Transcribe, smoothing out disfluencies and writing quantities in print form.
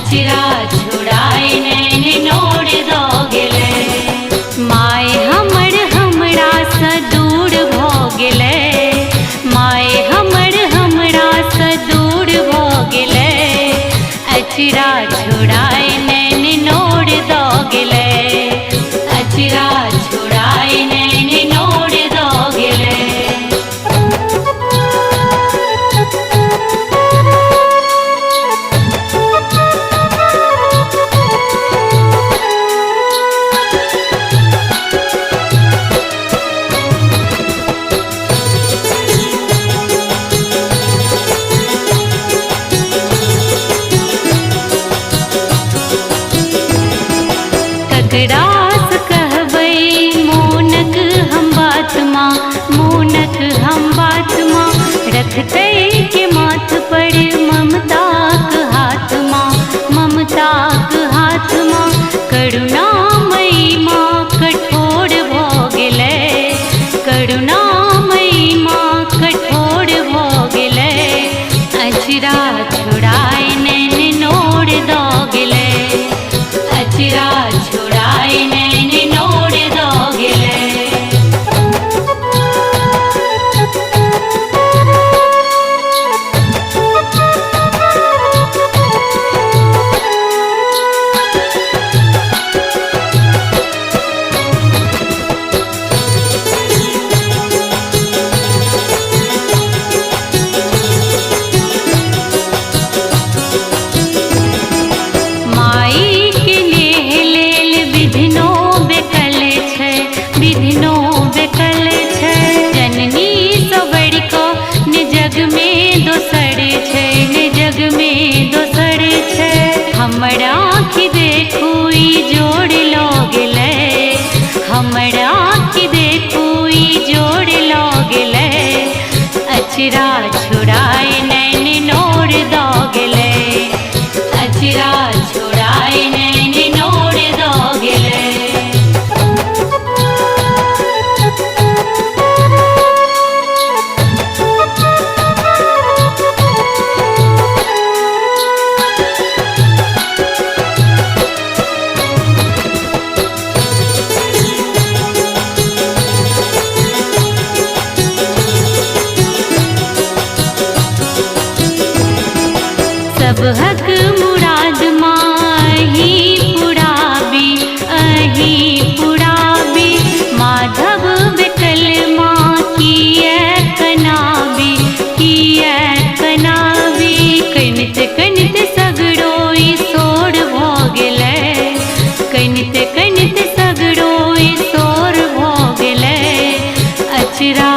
अचरा छुड़ाए नैन नोड़ दो गेले। माय हमर हमरा स दूर भ गेले, माय हमर हमरा स दूर भ गेले। अचरा छुड़ाए नैन नोड़ दो गेले, अचरा छुड़ाए नैन नोड़ दो गेले। ककरास कहबै मोनक हम बात माँ, मोनक हम बात माँ। रखतै के माथ पर ममताक हाथ माँ, ममताक हाथ माँ। करुणामयी माँ कठोर भ गेलै, करुणामयी माँ कठोर भ गेलै। अचरा छुड़ाए नैन नोड़ दो गेलै, अचरा छुड़ाए नैन नोड़ दो गेले। माई के नेह लेल विधिनो बेकल छै, विधिनो बेकल छै। जननी सँ बढ़ि कऽ ने जग में दोसर छै, ने जग में दोसर छै। हमर आँखि देखू ई जोड़ लो गेलै, हमर आँखि देखू ई जोड़ लो गेलै। अचरा छुड़ाए नैन नोड़ दो गेलै, अचरा छुड़ाए नैन नोड़ दो गेले। सब हक मुराद माँ ही पुराबी, अही पुराबी। माधव बेकल माँ किए कनाबी, किए कनाबी। कनित कनित सगरोई सोर भ गेलै, कनित कनित सगरोई सोर भ गेलै। अचरा